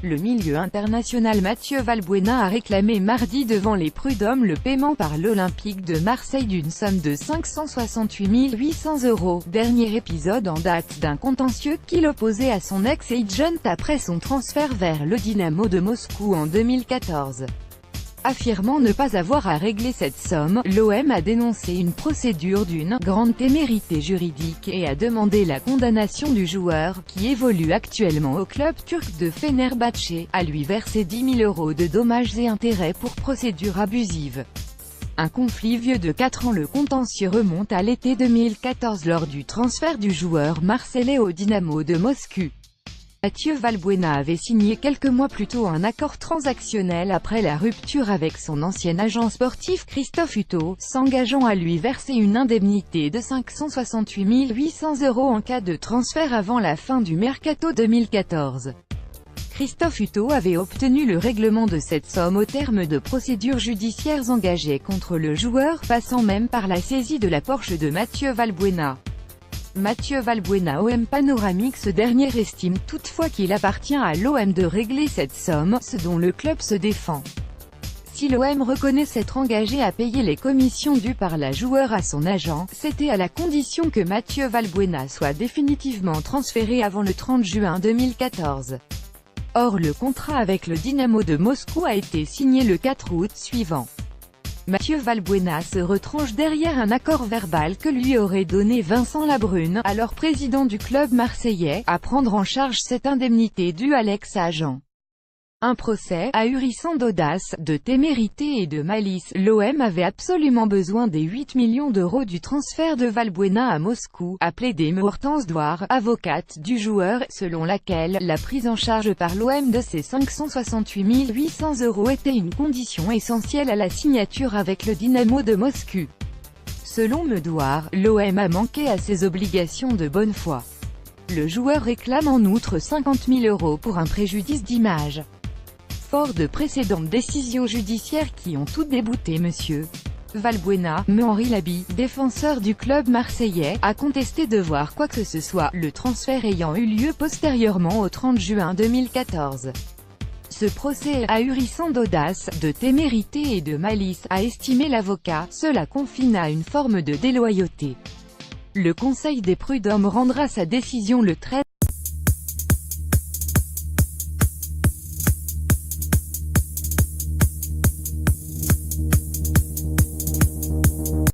Le milieu international Mathieu Valbuena a réclamé mardi devant les prud'hommes le paiement par l'Olympique de Marseille d'une somme de 568 800 €, dernier épisode en date d'un contentieux qui l'opposait à son ex-agent après son transfert vers le Dynamo de Moscou en 2014. Affirmant ne pas avoir à régler cette somme, l'OM a dénoncé une procédure d'une « grande témérité juridique » et a demandé la condamnation du joueur, qui évolue actuellement au club turc de Fenerbahçe, à lui verser 10 000 € de dommages et intérêts pour procédure abusive. Un conflit vieux de 4 ans. Le contentieux remonte à l'été 2014 lors du transfert du joueur marseillais au Dynamo de Moscou. Mathieu Valbuena avait signé quelques mois plus tôt un accord transactionnel après la rupture avec son ancien agent sportif Christophe Hutto, s'engageant à lui verser une indemnité de 568 800 € en cas de transfert avant la fin du mercato 2014. Christophe Hutto avait obtenu le règlement de cette somme au terme de procédures judiciaires engagées contre le joueur, passant même par la saisie de la Porsche de Mathieu Valbuena. Mathieu Valbuena OM Panoramique. Ce dernier estime toutefois qu'il appartient à l'OM de régler cette somme, ce dont le club se défend. Si l'OM reconnaît s'être engagé à payer les commissions dues par la joueur à son agent, c'était à la condition que Mathieu Valbuena soit définitivement transféré avant le 30 juin 2014. Or le contrat avec le Dynamo de Moscou a été signé le 4 août suivant. Mathieu Valbuena se retranche derrière un accord verbal que lui aurait donné Vincent Labrune, alors président du club marseillais, à prendre en charge cette indemnité due à l'ex-agent. Un procès, ahurissant d'audace, de témérité et de malice. L'OM avait absolument besoin des 8 millions € du transfert de Valbuena à Moscou, a plaidé Hortense Douard, avocate du joueur, selon laquelle la prise en charge par l'OM de ces 568 800 € était une condition essentielle à la signature avec le Dynamo de Moscou. Selon Douard, l'OM a manqué à ses obligations de bonne foi. Le joueur réclame en outre 50 000 € pour un préjudice d'image. Fort de précédentes décisions judiciaires qui ont toutes débouté M. Valbuena, Henri Labi, défenseur du club marseillais, a contesté de voir quoi que ce soit, le transfert ayant eu lieu postérieurement au 30 juin 2014. Ce procès est ahurissant d'audace, de témérité et de malice, a estimé l'avocat. Cela confine à une forme de déloyauté. Le Conseil des prud'hommes rendra sa décision le 13